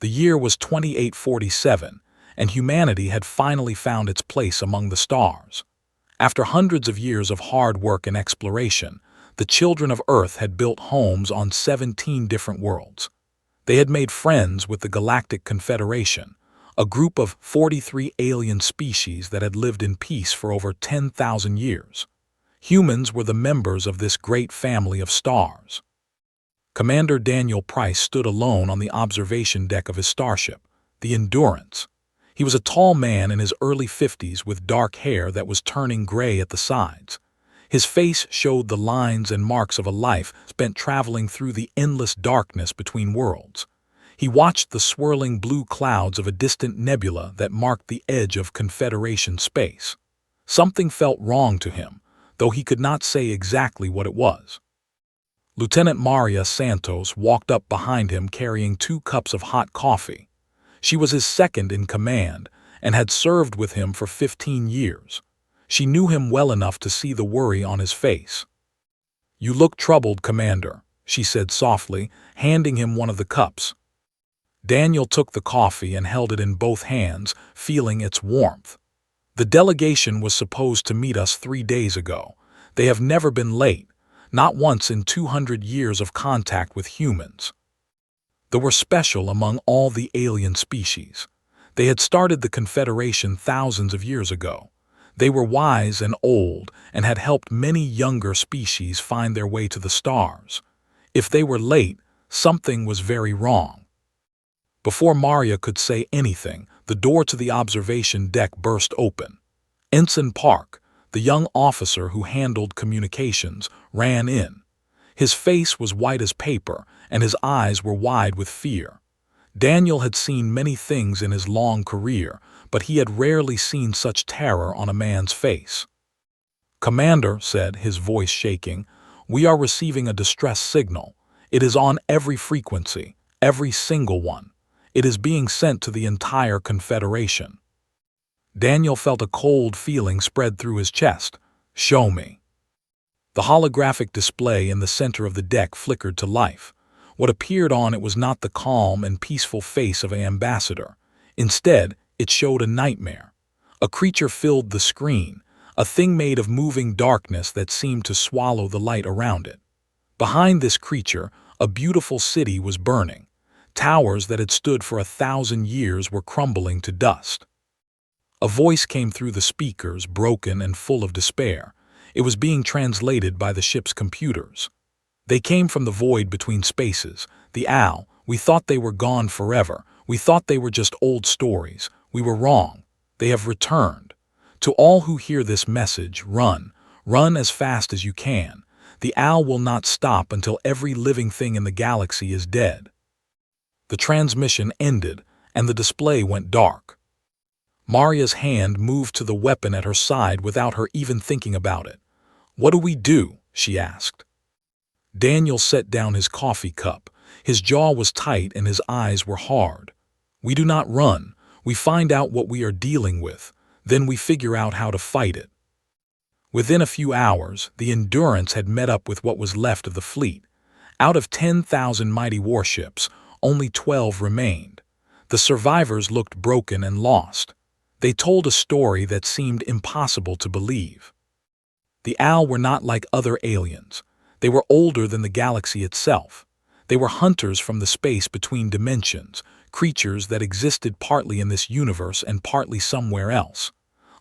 The year was 2847, and humanity had finally found its place among the stars. After hundreds of years of hard work and exploration, the children of Earth had built homes on 17 different worlds. They had made friends with the Galactic Confederation, a group of 43 alien species that had lived in peace for over 10,000 years. Humans were the members of this great family of stars. Commander Daniel Price stood alone on the observation deck of his starship, the Endurance. He was a tall man in his early 50s with dark hair that was turning gray at the sides. His face showed the lines and marks of a life spent traveling through the endless darkness between worlds. He watched the swirling blue clouds of a distant nebula that marked the edge of Confederation space. Something felt wrong to him, though he could not say exactly what it was. Lieutenant Maria Santos walked up behind him carrying 2 cups of hot coffee. She was his second in command and had served with him for 15 years. She knew him well enough to see the worry on his face. "You look troubled, Commander," she said softly, handing him one of the cups. Daniel took the coffee and held it in both hands, feeling its warmth. "The delegation was supposed to meet us 3 days ago. They have never been late, not once in 200 years of contact with humans. They were special among all the alien species. They had started the Confederation thousands of years ago. They were wise and old and had helped many younger species find their way to the stars. If they were late, something was very wrong." Before Maria could say anything, the door to the observation deck burst open. Ensign Park, the young officer who handled communications, ran in. His face was white as paper, and his eyes were wide with fear. Daniel had seen many things in his long career, but he had rarely seen such terror on a man's face. "Commander," said, his voice shaking, "we are receiving a distress signal. It is on every frequency, every single one. It is being sent to the entire Confederation." Daniel felt a cold feeling spread through his chest. "Show me." The holographic display in the center of the deck flickered to life. What appeared on it was not the calm and peaceful face of an ambassador. Instead, it showed a nightmare. A creature filled the screen, a thing made of moving darkness that seemed to swallow the light around it. Behind this creature, a beautiful city was burning. Towers that had stood for 1,000 years were crumbling to dust. A voice came through the speakers, broken and full of despair. It was being translated by the ship's computers. "They came from the void between spaces. The owl. We thought they were gone forever. We thought they were just old stories. We were wrong. They have returned. To all who hear this message, run. Run as fast as you can. The owl will not stop until every living thing in the galaxy is dead." The transmission ended, and the display went dark. Maria's hand moved to the weapon at her side without her even thinking about it. "What do we do?" she asked. Daniel set down his coffee cup. His jaw was tight and his eyes were hard. "We do not run. We find out what we are dealing with. Then we figure out how to fight it." Within a few hours, the Endurance had met up with what was left of the fleet. Out of 10,000 mighty warships, only 12 remained. The survivors looked broken and lost. They told a story that seemed impossible to believe. The owl were not like other aliens. They were older than the galaxy itself. They were hunters from the space between dimensions, creatures that existed partly in this universe and partly somewhere else.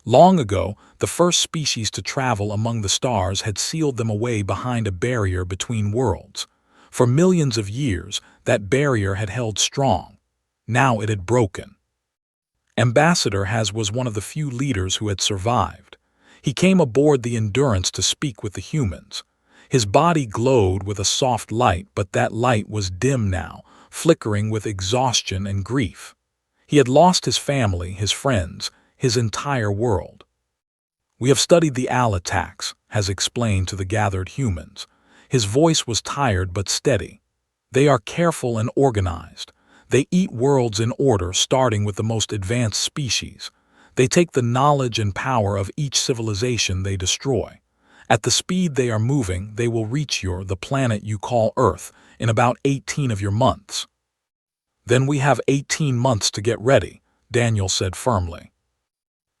Long ago, the first species to travel among the stars had sealed them away behind a barrier between worlds. For millions of years, that barrier had held strong. Now it had broken. Ambassador Has was one of the few leaders who had survived. He came aboard the Endurance to speak with the humans. His body glowed with a soft light, but that light was dim now, flickering with exhaustion and grief. He had lost his family, his friends, his entire world. "We have studied the owl attacks," Has explained to the gathered humans. His voice was tired but steady. "They are careful and organized. They eat worlds in order, starting with the most advanced species. They take the knowledge and power of each civilization they destroy. At the speed they are moving, they will reach the planet you call Earth, in about 18 of your months." Then we have 18 months to get ready, Daniel said firmly.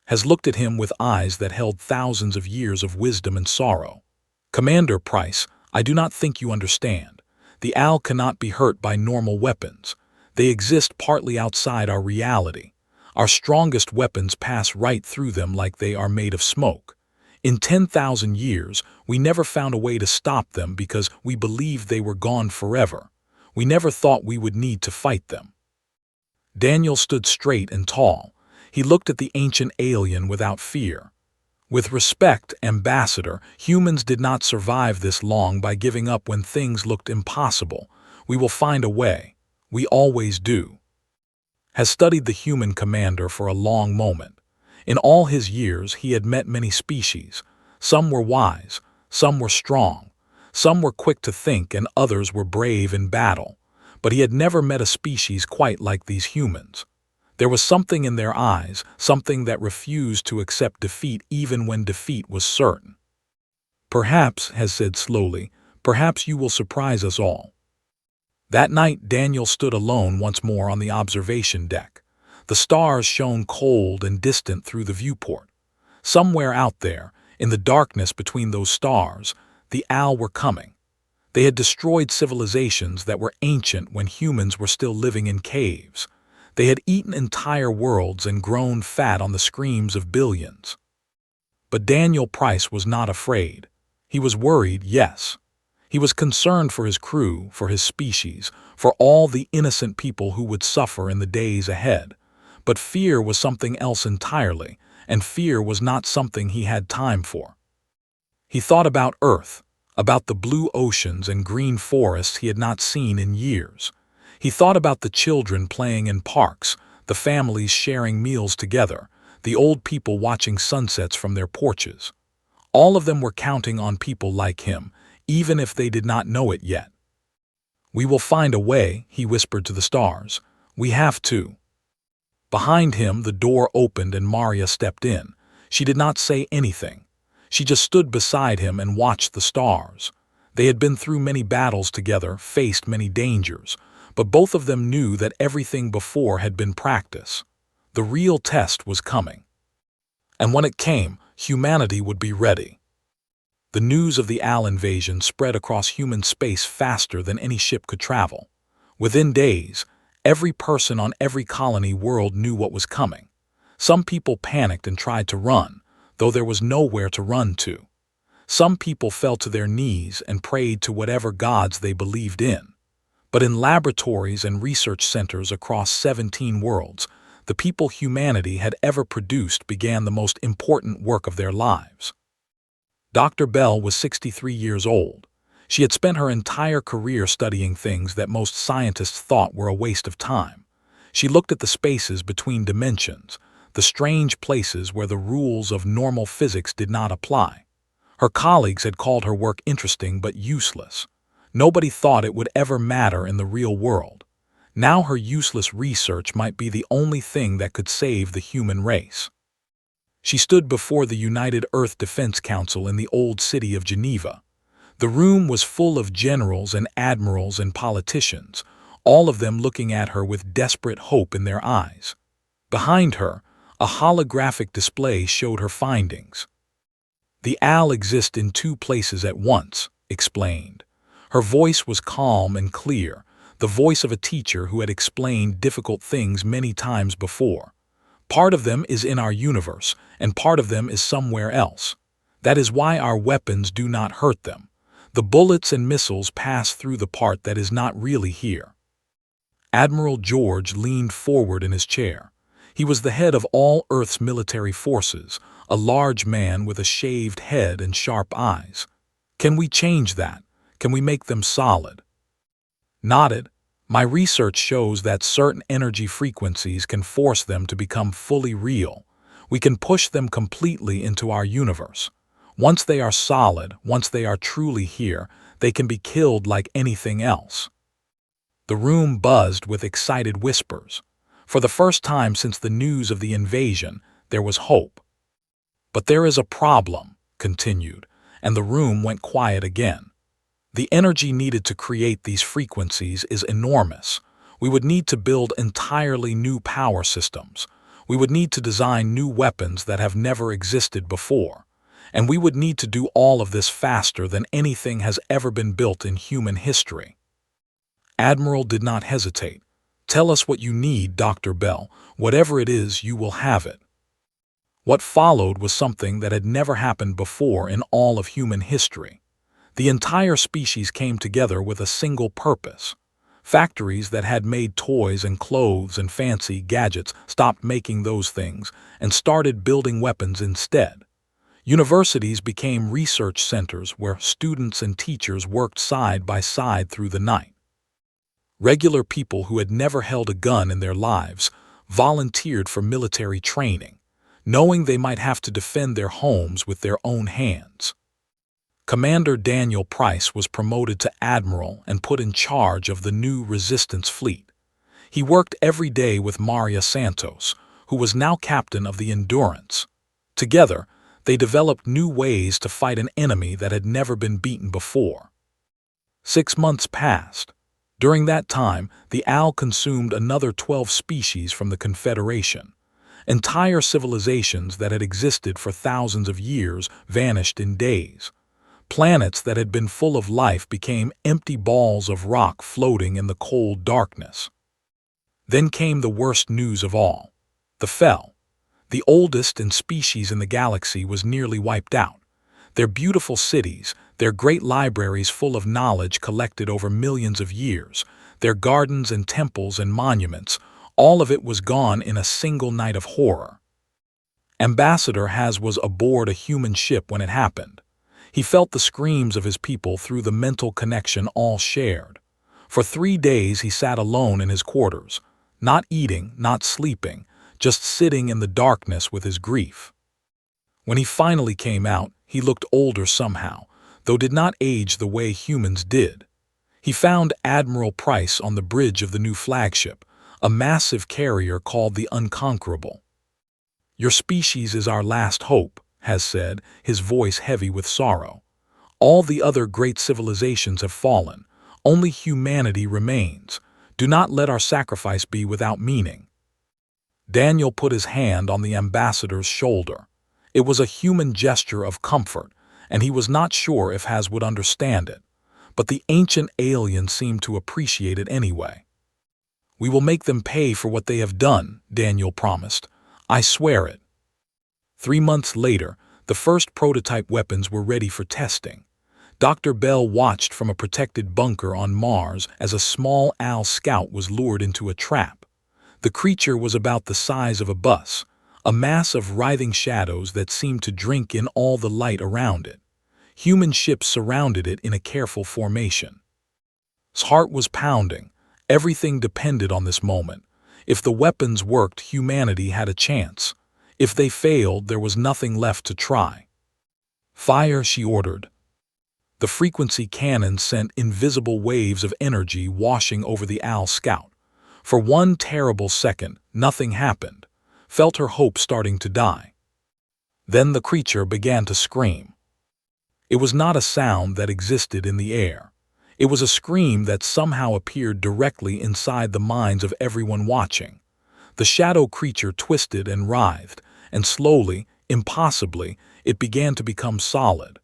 Has looked at him with eyes that held thousands of years of wisdom and sorrow. Commander Price, I do not think you understand. The owl cannot be hurt by normal weapons. They exist partly outside our reality. Our strongest weapons pass right through them like they are made of smoke. In 10,000 years, we never found a way to stop them because we believed they were gone forever. We never thought we would need to fight them. Daniel stood straight and tall. He looked at the ancient alien without fear. With respect, Ambassador, humans did not survive this long by giving up when things looked impossible. We will find a way. We always do. Has studied the human commander for a long moment. In all his years, he had met many species. Some were wise, some were strong, some were quick to think, and others were brave in battle. But he had never met a species quite like these humans. There was something in their eyes, something that refused to accept defeat even when defeat was certain. Perhaps, Has said slowly, perhaps you will surprise us all. That night, Daniel stood alone once more on the observation deck. The stars shone cold and distant through the viewport. Somewhere out there, in the darkness between those stars, the owl were coming. They had destroyed civilizations that were ancient when humans were still living in caves. They had eaten entire worlds and grown fat on the screams of billions. But Daniel Price was not afraid. He was worried, yes. He was concerned for his crew, for his species, for all the innocent people who would suffer in the days ahead. But fear was something else entirely, and fear was not something he had time for. He thought about Earth, about the blue oceans and green forests he had not seen in years. He thought about the children playing in parks, the families sharing meals together, the old people watching sunsets from their porches. All of them were counting on people like him, even if they did not know it yet. We will find a way, he whispered to the stars. We have to. Behind him, the door opened and Maria stepped in. She did not say anything. She just stood beside him and watched the stars. They had been through many battles together, faced many dangers, but both of them knew that everything before had been practice. The real test was coming. And when it came, humanity would be ready. The news of the owl invasion spread across human space faster than any ship could travel. Within days, every person on every colony world knew what was coming. Some people panicked and tried to run, though there was nowhere to run to. Some people fell to their knees and prayed to whatever gods they believed in. But in laboratories and research centers across 17 worlds, the people humanity had ever produced began the most important work of their lives. Dr. Bell was 63 years old. She had spent her entire career studying things that most scientists thought were a waste of time. She looked at the spaces between dimensions, the strange places where the rules of normal physics did not apply. Her colleagues had called her work interesting but useless. Nobody thought it would ever matter in the real world. Now her useless research might be the only thing that could save the human race. She stood before the United Earth Defense Council in the old city of Geneva. The room was full of generals and admirals and politicians, all of them looking at her with desperate hope in their eyes. Behind her, a holographic display showed her findings. The owl exists in two places at once, explained. Her voice was calm and clear, the voice of a teacher who had explained difficult things many times before. Part of them is in our universe, and part of them is somewhere else. That is why our weapons do not hurt them. The bullets and missiles pass through the part that is not really here. Admiral George leaned forward in his chair. He was the head of all Earth's military forces, a large man with a shaved head and sharp eyes. Can we change that? Can we make them solid? Nodded. My research shows that certain energy frequencies can force them to become fully real. We can push them completely into our universe. Once they are solid, once they are truly here, they can be killed like anything else. The room buzzed with excited whispers. For the first time since the news of the invasion, there was hope. But there is a problem, continued, and the room went quiet again. The energy needed to create these frequencies is enormous. We would need to build entirely new power systems. We would need to design new weapons that have never existed before. And we would need to do all of this faster than anything has ever been built in human history. Admiral did not hesitate. "Tell us what you need, Dr. Bell. Whatever it is, you will have it." What followed was something that had never happened before in all of human history. The entire species came together with a single purpose. Factories that had made toys and clothes and fancy gadgets stopped making those things and started building weapons instead. Universities became research centers where students and teachers worked side by side through the night. Regular people who had never held a gun in their lives volunteered for military training, knowing they might have to defend their homes with their own hands. Commander Daniel Price was promoted to admiral and put in charge of the new resistance fleet. He worked every day with Maria Santos, who was now captain of the Endurance. Together, they developed new ways to fight an enemy that had never been beaten before. 6 months passed. During that time, the owl consumed another 12 species from the Confederation. Entire civilizations that had existed for thousands of years vanished in days. Planets that had been full of life became empty balls of rock floating in the cold darkness. Then came the worst news of all. The Fel, the oldest species in the galaxy, was nearly wiped out. Their beautiful cities, their great libraries full of knowledge collected over millions of years, their gardens and temples and monuments, all of it was gone in a single night of horror. Ambassador Has was aboard a human ship when it happened. He felt the screams of his people through the mental connection all shared. For 3 days he sat alone in his quarters, not eating, not sleeping, just sitting in the darkness with his grief. When he finally came out, he looked older somehow, though did not age the way humans did. He found Admiral Price on the bridge of the new flagship, a massive carrier called the Unconquerable. "Your species is our last hope," Has said, his voice heavy with sorrow. "All the other great civilizations have fallen. Only humanity remains. Do not let our sacrifice be without meaning." Daniel put his hand on the ambassador's shoulder. It was a human gesture of comfort, and he was not sure if Has would understand it. But the ancient alien seemed to appreciate it anyway. "We will make them pay for what they have done," Daniel promised. "I swear it." 3 months later, the first prototype weapons were ready for testing. Dr. Bell watched from a protected bunker on Mars as a small owl scout was lured into a trap. The creature was about the size of a bus, a mass of writhing shadows that seemed to drink in all the light around it. Human ships surrounded it in a careful formation. His heart was pounding. Everything depended on this moment. If the weapons worked, humanity had a chance. If they failed, there was nothing left to try. "Fire," she ordered. The frequency cannon sent invisible waves of energy washing over the owl scout. For one terrible second, nothing happened. Felt her hope starting to die. Then the creature began to scream. It was not a sound that existed in the air. It was a scream that somehow appeared directly inside the minds of everyone watching. The shadow creature twisted and writhed, and slowly, impossibly, it began to become solid.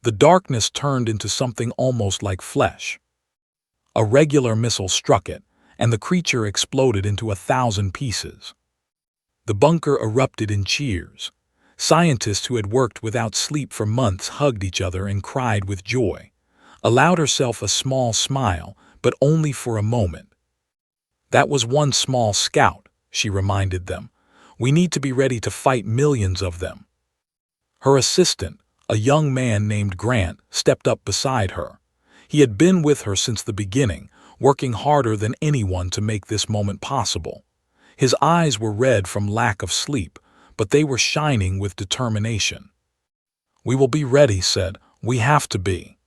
The darkness turned into something almost like flesh. A regular missile struck it, and the creature exploded into 1,000 pieces. The bunker erupted in cheers. Scientists who had worked without sleep for months hugged each other and cried with joy. Allowed herself a small smile, but only for a moment. "That was one small scout," she reminded them. "We need to be ready to fight millions of them." Her assistant, a young man named Grant, stepped up beside her. He had been with her since the beginning, working harder than anyone to make this moment possible. His eyes were red from lack of sleep, but they were shining with determination. "We will be ready," said. "We have to be."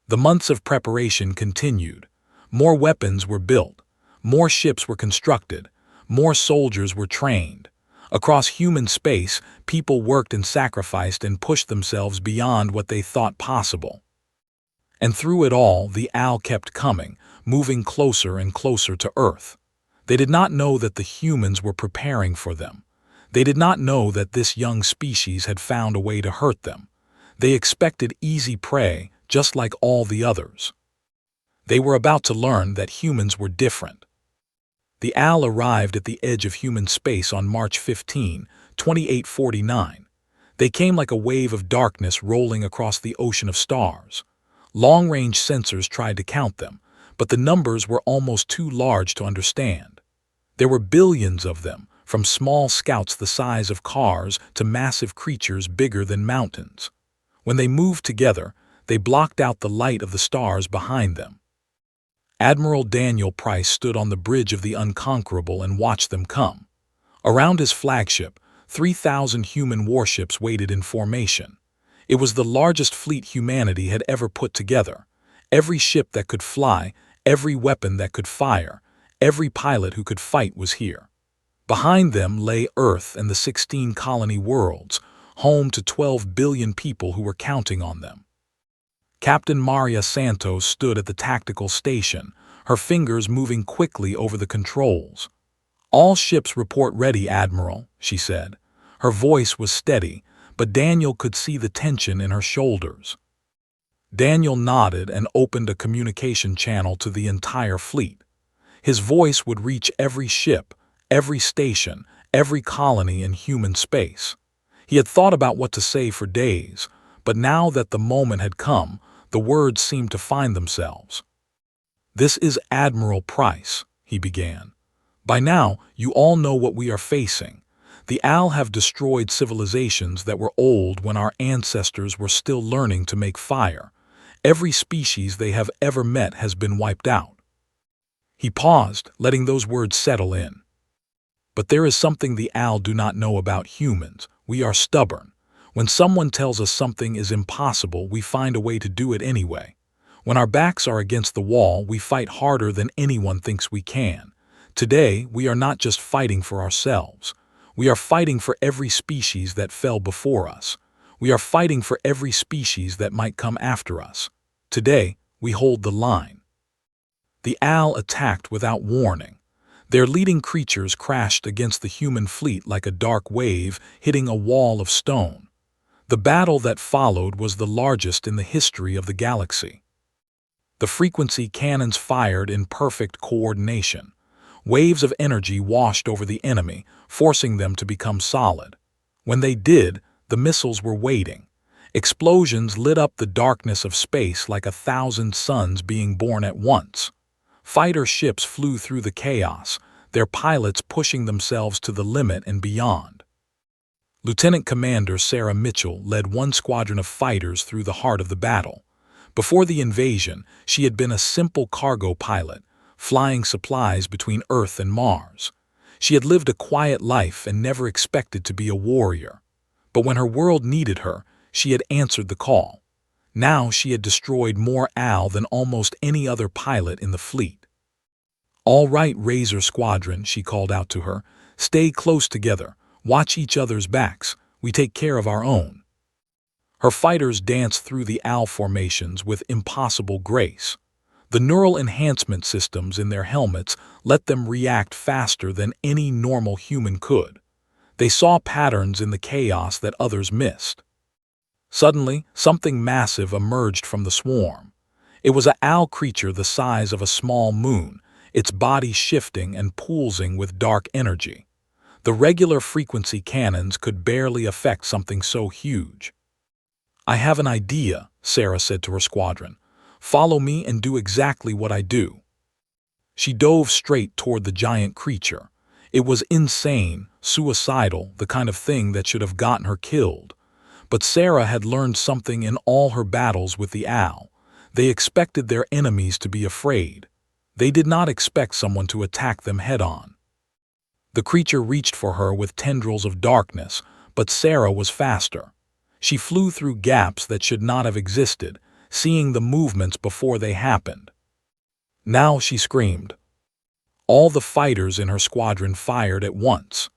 The months of preparation continued. More weapons were built. More ships were constructed. More soldiers were trained. Across human space, people worked and sacrificed and pushed themselves beyond what they thought possible. And through it all, the owl kept coming, moving closer and closer to Earth. They did not know that the humans were preparing for them. They did not know that this young species had found a way to hurt them. They expected easy prey, just like all the others. They were about to learn that humans were different. The owl arrived at the edge of human space on March 15, 2849. They came like a wave of darkness rolling across the ocean of stars. Long-range sensors tried to count them, but the numbers were almost too large to understand. There were billions of them, from small scouts the size of cars to massive creatures bigger than mountains. When they moved together, they blocked out the light of the stars behind them. Admiral Daniel Price stood on the bridge of the Unconquerable and watched them come. Around his flagship, 3,000 human warships waited in formation. It was the largest fleet humanity had ever put together. Every ship that could fly, every weapon that could fire, every pilot who could fight was here. Behind them lay Earth and the 16 colony worlds, home to 12 billion people who were counting on them. Captain Maria Santos stood at the tactical station, her fingers moving quickly over the controls. "All ships report ready, Admiral," she said. Her voice was steady, but Daniel could see the tension in her shoulders. Daniel nodded and opened a communication channel to the entire fleet. His voice would reach every ship, every station, every colony in human space. He had thought about what to say for days, but now that the moment had come, the words seemed to find themselves. "This is Admiral Price," he began. "By now, you all know what we are facing. The owl have destroyed civilizations that were old when our ancestors were still learning to make fire. Every species they have ever met has been wiped out." He paused, letting those words settle in. "But there is something the owl do not know about humans. We are stubborn. When someone tells us something is impossible, we find a way to do it anyway. When our backs are against the wall, we fight harder than anyone thinks we can. Today, we are not just fighting for ourselves. We are fighting for every species that fell before us. We are fighting for every species that might come after us. Today, we hold the line." The owl attacked without warning. Their leading creatures crashed against the human fleet like a dark wave hitting a wall of stone. The battle that followed was the largest in the history of the galaxy. The frequency cannons fired in perfect coordination. Waves of energy washed over the enemy, forcing them to become solid. When they did, the missiles were waiting. Explosions lit up the darkness of space like 1,000 suns being born at once. Fighter ships flew through the chaos, their pilots pushing themselves to the limit and beyond. Lieutenant Commander Sarah Mitchell led one squadron of fighters through the heart of the battle. Before the invasion, she had been a simple cargo pilot, flying supplies between Earth and Mars. She had lived a quiet life and never expected to be a warrior. But when her world needed her, she had answered the call. Now she had destroyed more owl than almost any other pilot in the fleet. "All right, Razor Squadron," she called out to her. "Stay close together. Watch each other's backs. We take care of our own." Her fighters danced through the owl formations with impossible grace. The neural enhancement systems in their helmets let them react faster than any normal human could. They saw patterns in the chaos that others missed. Suddenly, something massive emerged from the swarm. It was an owl creature the size of a small moon, its body shifting and pulsing with dark energy. The regular frequency cannons could barely affect something so huge. "I have an idea," Sarah said to her squadron. "Follow me and do exactly what I do." She dove straight toward the giant creature. It was insane, suicidal, the kind of thing that should have gotten her killed. But Sarah had learned something in all her battles with the owl. They expected their enemies to be afraid. They did not expect someone to attack them head-on. The creature reached for her with tendrils of darkness, but Sarah was faster. She flew through gaps that should not have existed, seeing the movements before they happened. "Now," she screamed. All the fighters in her squadron fired at once.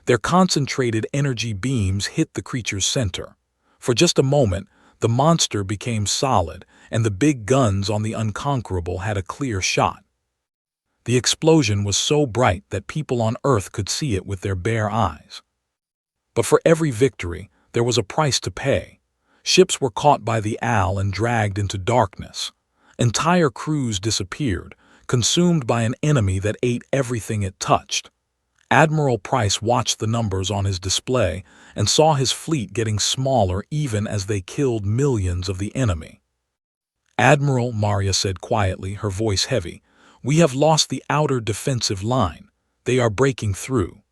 Their concentrated energy beams hit the creature's center. For just a moment, The monster became solid, and the big guns on the Unconquerable had a clear shot. The explosion was so bright that people on Earth could see it with their bare eyes. But for every victory, there was a price to pay. Ships were caught by the owl and dragged into darkness. Entire crews disappeared, consumed by an enemy that ate everything it touched. Admiral Price watched the numbers on his display and saw his fleet getting smaller even as they killed millions of the enemy. "Admiral," Maria said quietly, her voice heavy, "we have lost the outer defensive line. They are breaking through."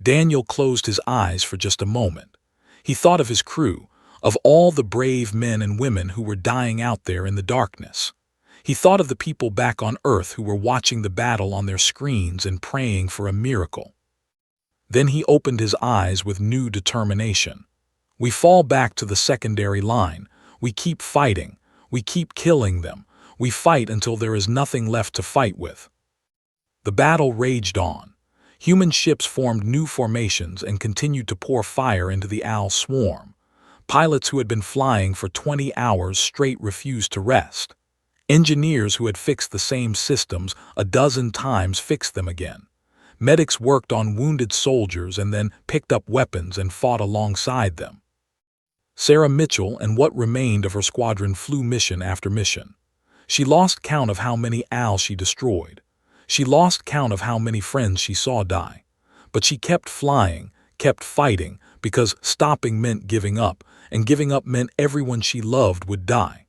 Daniel closed his eyes for just a moment. He thought of his crew, of all the brave men and women who were dying out there in the darkness. He thought of the people back on Earth who were watching the battle on their screens and praying for a miracle. Then he opened his eyes with new determination. "We fall back to the secondary line. We keep fighting. We keep killing them. We fight until there is nothing left to fight with." The battle raged on. Human ships formed new formations and continued to pour fire into the owl swarm. Pilots who had been flying for 20 hours straight refused to rest. Engineers who had fixed the same systems a dozen times fixed them again. Medics worked on wounded soldiers and then picked up weapons and fought alongside them. Sarah Mitchell and what remained of her squadron flew mission after mission. She lost count of how many owls she destroyed. She lost count of how many friends she saw die. But she kept flying, kept fighting, because stopping meant giving up, and giving up meant everyone she loved would die.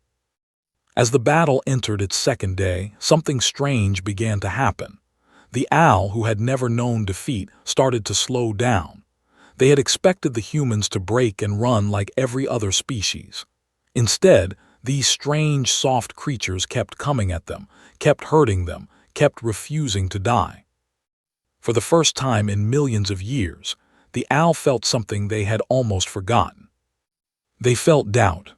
As the battle entered its second day, something strange began to happen. The owl, who had never known defeat, started to slow down. They had expected the humans to break and run like every other species. Instead, these strange, soft creatures kept coming at them, kept hurting them, kept refusing to die. For the first time in millions of years, the owl felt something they had almost forgotten. They felt doubt.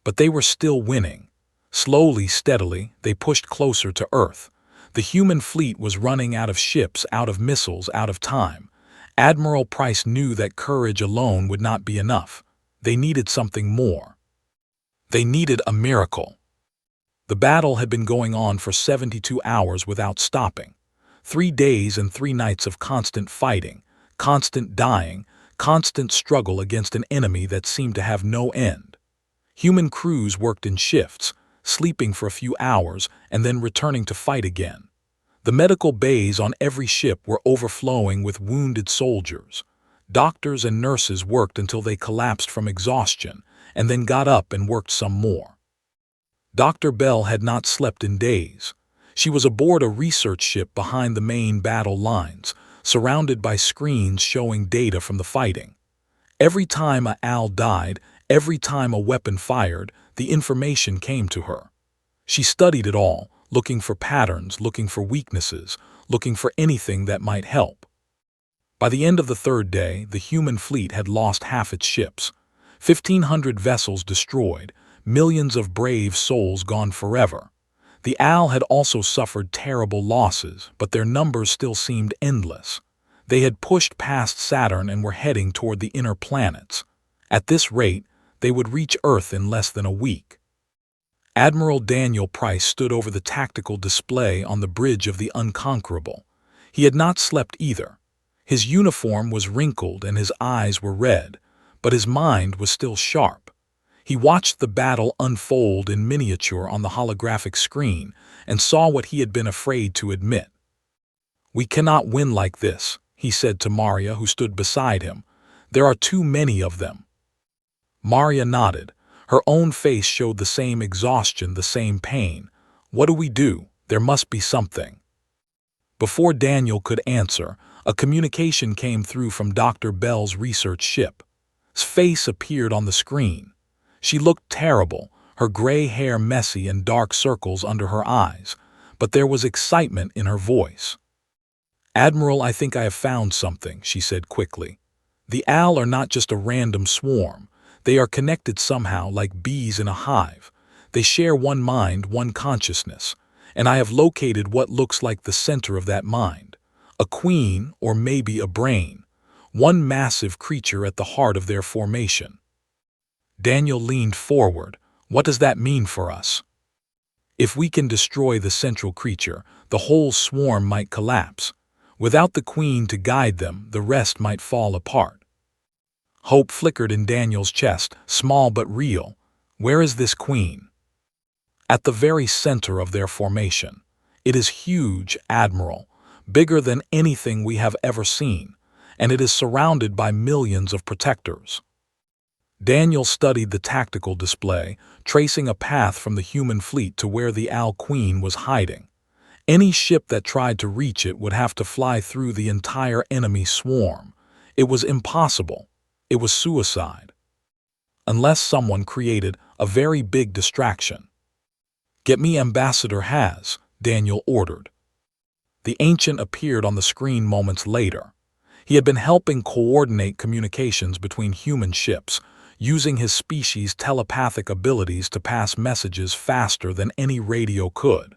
But they were still winning. Slowly, steadily, they pushed closer to Earth. The human fleet was running out of ships, out of missiles, out of time. Admiral Price knew that courage alone would not be enough. They needed something more. They needed a miracle. The battle had been going on for 72 hours without stopping. 3 days and 3 nights of constant fighting, constant dying, constant struggle against an enemy that seemed to have no end. Human crews worked in shifts, sleeping for a few hours and then returning to fight again. The medical bays on every ship were overflowing with wounded soldiers. Doctors and nurses worked until they collapsed from exhaustion and then got up and worked some more. Dr. Bell had not slept in days. She was aboard a research ship behind the main battle lines, surrounded by screens showing data from the fighting. Every time an owl died, every time a weapon fired, the information came to her. She studied it all, looking for patterns, looking for weaknesses, looking for anything that might help. By the end of the 3rd day, the human fleet had lost half its ships. 1,500 vessels destroyed, millions of brave souls gone forever. The owl had also suffered terrible losses, but their numbers still seemed endless. They had pushed past Saturn and were heading toward the inner planets. At this rate, they would reach Earth in less than a week. Admiral Daniel Price stood over the tactical display on the bridge of the Unconquerable. He had not slept either. His uniform was wrinkled and his eyes were red, but his mind was still sharp. He watched the battle unfold in miniature on the holographic screen and saw what he had been afraid to admit. "We cannot win like this," he said to Maria, who stood beside him. "There are too many of them." Maria nodded. Her own face showed the same exhaustion, the same pain. "What do we do? There must be something." Before Daniel could answer, a communication came through from Dr. Bell's research ship. His face appeared on the screen. She looked terrible, her gray hair messy and dark circles under her eyes, but there was excitement in her voice. "Admiral, I think I have found something," she said quickly. "The owl are not just a random swarm. They are connected somehow, like bees in a hive. They share one mind, one consciousness, and I have located what looks like the center of that mind. A queen, or maybe a brain. One massive creature at the heart of their formation." Daniel leaned forward. What does that mean for us? If we can destroy the central creature, the whole swarm might collapse. Without the queen to guide them, the rest might fall apart. Hope flickered in Daniel's chest, small but real. Where is this queen? At the very center of their formation. It is huge, Admiral, bigger than anything we have ever seen, and it is surrounded by millions of protectors. Daniel studied the tactical display, tracing a path from the human fleet to where the Owl Queen was hiding. Any ship that tried to reach it would have to fly through the entire enemy swarm. It was impossible. It was suicide. Unless someone created a very big distraction. "Get me Ambassador Haz," Daniel ordered. The ancient appeared on the screen moments later. He had been helping coordinate communications between human ships, using his species' telepathic abilities to pass messages faster than any radio could.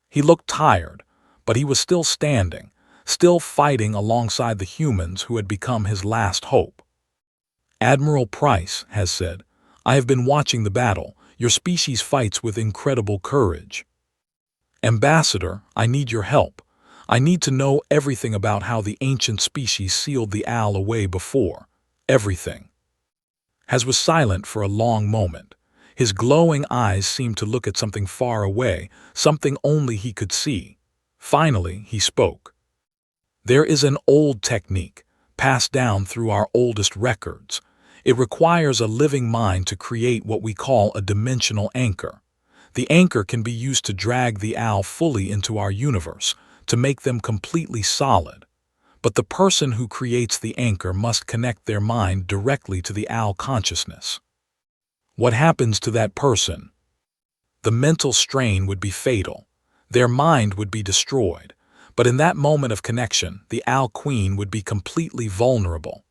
He looked tired, but he was still standing, still fighting alongside the humans who had become his last hope. "Admiral Price," Haz said, "I have been watching the battle. Your species fights with incredible courage. Ambassador, I need your help. I need to know everything about how the ancient species sealed the owl away before. Everything." Haz was silent for a long moment. His glowing eyes seemed to look at something far away, something only he could see. Finally, he spoke. "There is an old technique, passed down through our oldest records. It requires a living mind to create what we call a dimensional anchor. The anchor can be used to drag the owl fully into our universe, to make them completely solid. But the person who creates the anchor must connect their mind directly to the owl consciousness. What happens to that person? The mental strain would be fatal. Their mind would be destroyed. But in that moment of connection, the Owl Queen would be completely vulnerable."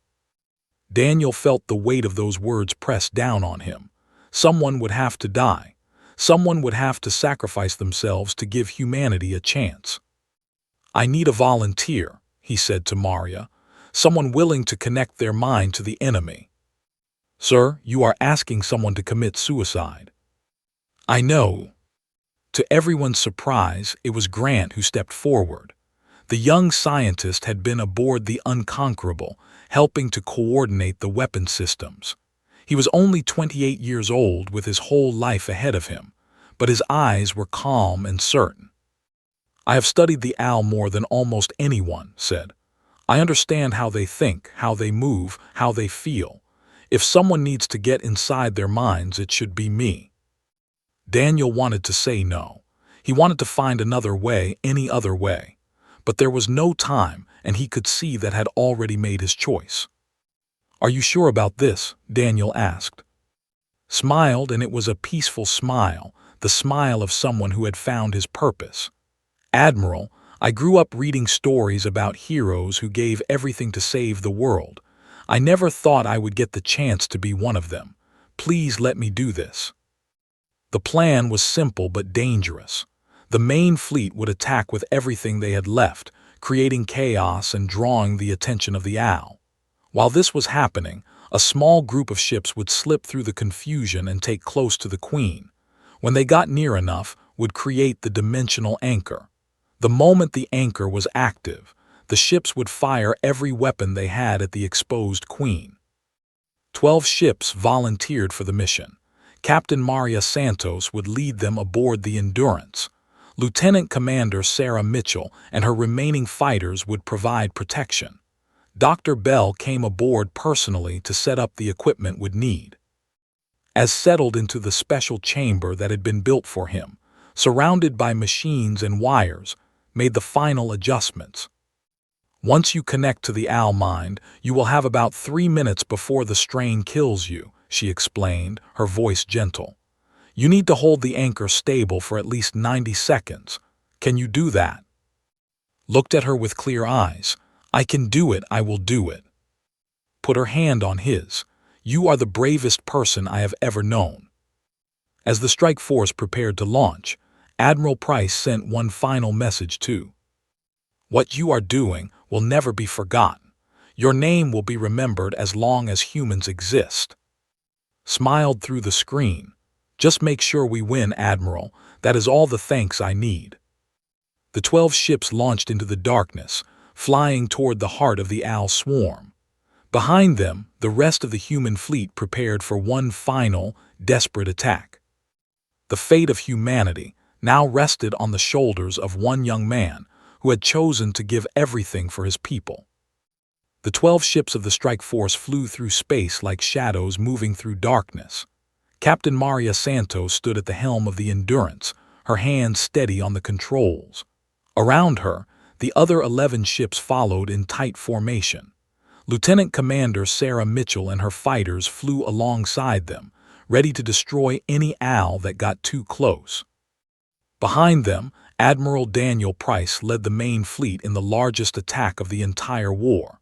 Daniel felt the weight of those words press down on him. Someone would have to die. Someone would have to sacrifice themselves to give humanity a chance. "I need a volunteer," he said to Maria, "someone willing to connect their mind to the enemy." "Sir, you are asking someone to commit suicide." "I know." To everyone's surprise, it was Grant who stepped forward. The young scientist had been aboard the Unconquerable, helping to coordinate the weapon systems. He was only 28 years old with his whole life ahead of him, but his eyes were calm and certain. "I have studied the owl more than almost anyone," said. "I understand how they think, how they move, how they feel. If someone needs to get inside their minds, it should be me." Daniel wanted to say no. He wanted to find another way, any other way. But there was no time, and he could see that had already made his choice. "Are you sure about this?" Daniel asked. Smiled, and it was a peaceful smile, the smile of someone who had found his purpose. "Admiral, I grew up reading stories about heroes who gave everything to save the world. I never thought I would get the chance to be one of them. Please let me do this." The plan was simple but dangerous. The main fleet would attack with everything they had left, creating chaos and drawing the attention of the owl. While this was happening, a small group of ships would slip through the confusion and take close to the Queen. When they got near enough, would create the dimensional anchor. The moment the anchor was active, the ships would fire every weapon they had at the exposed Queen. 12 ships volunteered for the mission. Captain Maria Santos would lead them aboard the Endurance. Lieutenant Commander Sarah Mitchell and her remaining fighters would provide protection. Dr. Bell came aboard personally to set up the equipment would need. As settled into the special chamber that had been built for him, surrounded by machines and wires, made the final adjustments. "Once you connect to the owl mind, you will have about 3 minutes before the strain kills you," she explained, her voice gentle. "You need to hold the anchor stable for at least 90 seconds. Can you do that?" Looked at her with clear eyes. "I can do it, I will do it." Put her hand on his. "You are the bravest person I have ever known." As the strike force prepared to launch, Admiral Price sent one final message too. "What you are doing will never be forgotten. Your name will be remembered as long as humans exist." smiled through the screen. "Just make sure we win, Admiral. That is all the thanks I need." The 12 ships launched into the darkness, flying toward the heart of the owl swarm. Behind them, the rest of the human fleet prepared for one final, desperate attack. The fate of humanity now rested on the shoulders of one young man who had chosen to give everything for his people. The 12 ships of the strike force flew through space like shadows moving through darkness. Captain Maria Santos stood at the helm of the Endurance, her hands steady on the controls. Around her, the other 11 ships followed in tight formation. Lieutenant Commander Sarah Mitchell and her fighters flew alongside them, ready to destroy any owl that got too close. Behind them, Admiral Daniel Price led the main fleet in the largest attack of the entire war.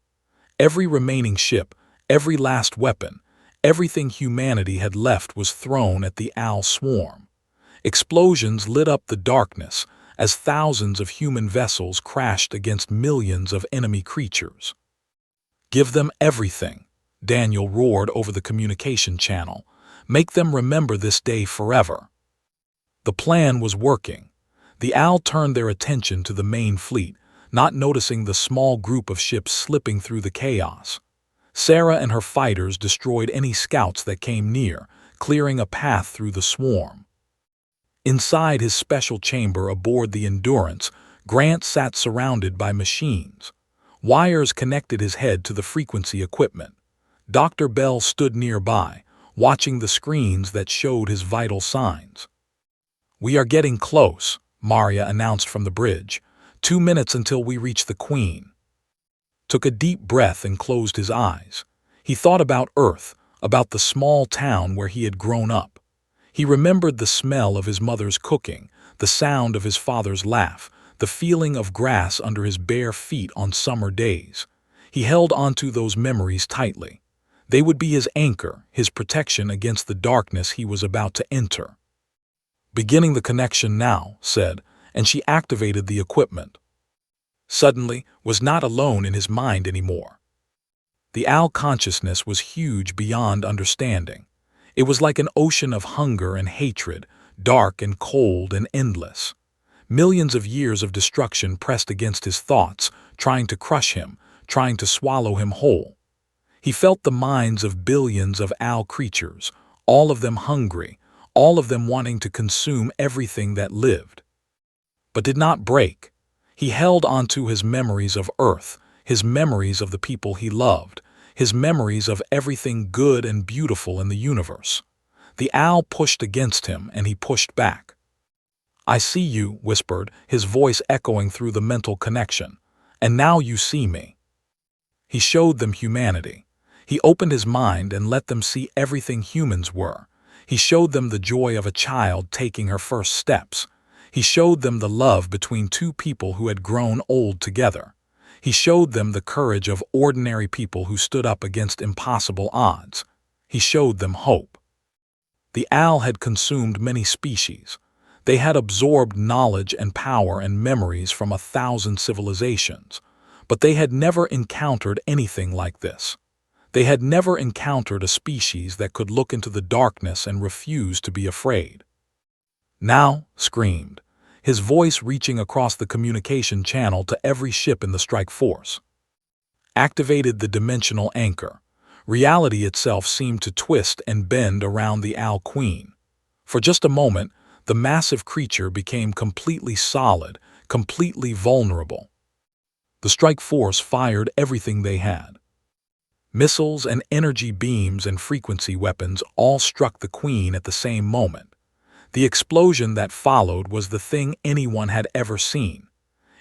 Every remaining ship, every last weapon, everything humanity had left was thrown at the owl swarm. Explosions lit up the darkness as thousands of human vessels crashed against millions of enemy creatures. "Give them everything," Daniel roared over the communication channel. "Make them remember this day forever." The plan was working. The owl turned their attention to the main fleet, not noticing the small group of ships slipping through the chaos. Sarah and her fighters destroyed any scouts that came near, clearing a path through the swarm. Inside his special chamber aboard the Endurance, Grant sat surrounded by machines. Wires connected his head to the frequency equipment. Dr. Bell stood nearby, watching the screens that showed his vital signs. "We are getting close," Maria announced from the bridge. 2 minutes until we reach the Queen." Took a deep breath and closed his eyes. He thought about Earth, about the small town where he had grown up. He remembered the smell of his mother's cooking, the sound of his father's laugh, the feeling of grass under his bare feet on summer days. He held onto those memories tightly. They would be his anchor, his protection against the darkness he was about to enter. "Beginning the connection now," said, and she activated the equipment. Suddenly, was not alone in his mind anymore. The owl consciousness was huge beyond understanding. It was like an ocean of hunger and hatred, dark and cold and endless. Millions of years of destruction pressed against his thoughts, trying to crush him, trying to swallow him whole. He felt the minds of billions of owl creatures, all of them hungry, all of them wanting to consume everything that lived. But did not break. He held onto his memories of Earth, his memories of the people he loved, his memories of everything good and beautiful in the universe. The owl pushed against him, and he pushed back. "I see you," whispered, his voice echoing through the mental connection. "And now you see me." He showed them humanity. He opened his mind and let them see everything humans were. He showed them the joy of a child taking her first steps. He showed them the love between two people who had grown old together. He showed them the courage of ordinary people who stood up against impossible odds. He showed them hope. The owl had consumed many species. They had absorbed knowledge and power and memories from 1,000 civilizations. But they had never encountered anything like this. They had never encountered a species that could look into the darkness and refuse to be afraid. "Now," screamed, his voice reaching across the communication channel to every ship in the strike force. Activated the dimensional anchor. Reality itself seemed to twist and bend around the Owl Queen. For just a moment, the massive creature became completely solid, completely vulnerable. The strike force fired everything they had. Missiles and energy beams and frequency weapons all struck the Queen at the same moment. The explosion that followed was the thing anyone had ever seen.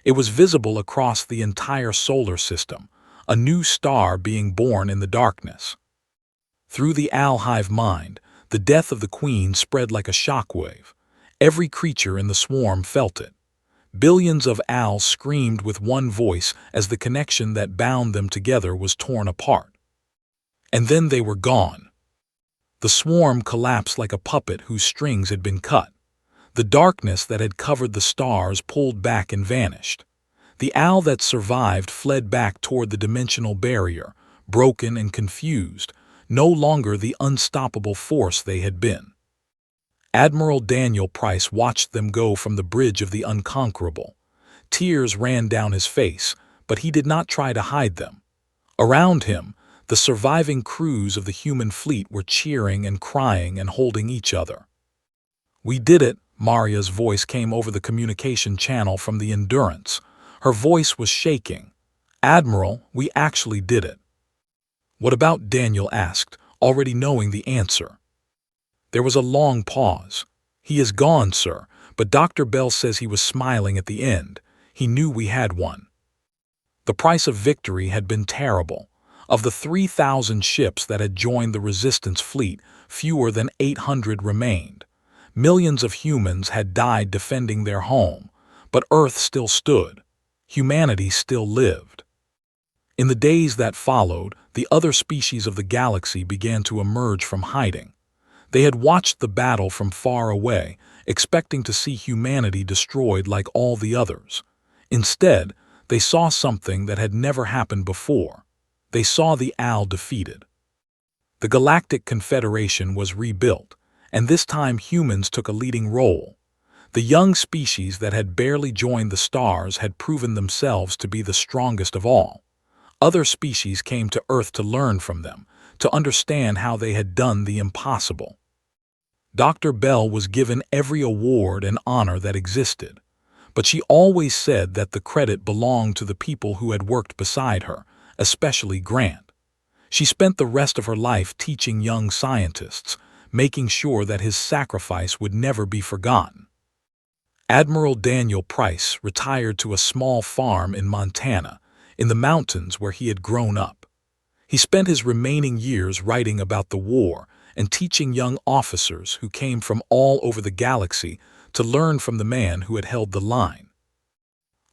It was visible across the entire solar system, a new star being born in the darkness. Through the owl hive mind, the death of the Queen spread like a shockwave. Every creature in the swarm felt it. Billions of owls screamed with one voice as the connection that bound them together was torn apart. And then they were gone. The swarm collapsed like a puppet whose strings had been cut. The darkness that had covered the stars pulled back and vanished. The owl that survived fled back toward the dimensional barrier, broken and confused, no longer the unstoppable force they had been. Admiral Daniel Price watched them go from the bridge of the unconquerable. Tears ran down his face, but he did not try to hide them. Around him, the surviving crews of the human fleet were cheering and crying and holding each other. "We did it," Maria's voice came over the communication channel from the Endurance. Her voice was shaking. "Admiral, we actually did it." "What about?" Daniel asked, already knowing the answer. There was a long pause. "He is gone, sir, but Dr. Bell says he was smiling at the end. He knew we had won." The price of victory had been terrible. Of the 3,000 ships that had joined the resistance fleet, fewer than 800 remained. Millions of humans had died defending their home, but Earth still stood. Humanity still lived. In the days that followed, the other species of the galaxy began to emerge from hiding. They had watched the battle from far away, expecting to see humanity destroyed like all the others. Instead, they saw something that had never happened before. They saw the owl defeated. The Galactic Confederation was rebuilt, and this time humans took a leading role. The young species that had barely joined the stars had proven themselves to be the strongest of all. Other species came to Earth to learn from them, to understand how they had done the impossible. Dr. Bell was given every award and honor that existed, but she always said that the credit belonged to the people who had worked beside her, especially Grant. She spent the rest of her life teaching young scientists, making sure that his sacrifice would never be forgotten. Admiral Daniel Price retired to a small farm in Montana, in the mountains where he had grown up. He spent his remaining years writing about the war and teaching young officers who came from all over the galaxy to learn from the man who had held the line.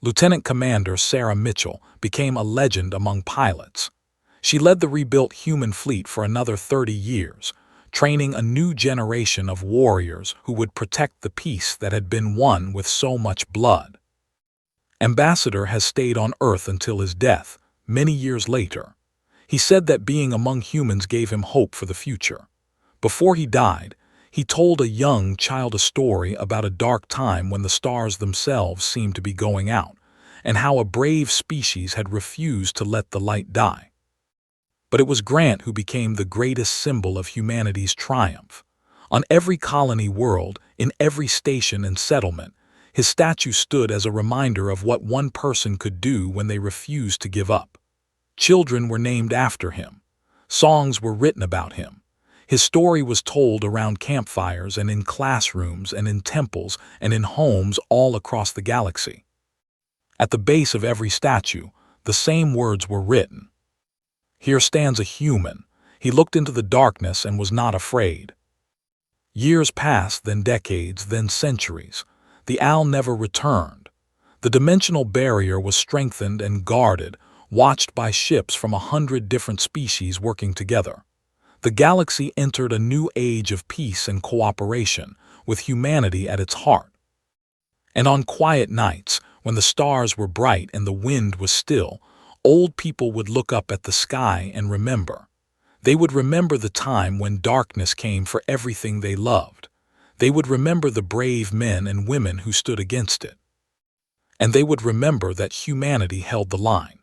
Lieutenant Commander Sarah Mitchell became a legend among pilots. She led the rebuilt human fleet for another 30 years, training a new generation of warriors who would protect the peace that had been won with so much blood. Ambassador has stayed on Earth until his death, many years later. He said that being among humans gave him hope for the future. Before he died, he told a young child a story about a dark time when the stars themselves seemed to be going out, and how a brave species had refused to let the light die. But it was Grant who became the greatest symbol of humanity's triumph. On every colony world, in every station and settlement, his statue stood as a reminder of what one person could do when they refused to give up. Children were named after him. Songs were written about him. His story was told around campfires and in classrooms and in temples and in homes all across the galaxy. At the base of every statue, the same words were written. "Here stands a human. He looked into the darkness and was not afraid." Years passed, then decades, then centuries. The owl never returned. The dimensional barrier was strengthened and guarded, watched by ships from 100 different species working together. The galaxy entered a new age of peace and cooperation, with humanity at its heart. And on quiet nights, when the stars were bright and the wind was still, old people would look up at the sky and remember. They would remember the time when darkness came for everything they loved. They would remember the brave men and women who stood against it. And they would remember that humanity held the line.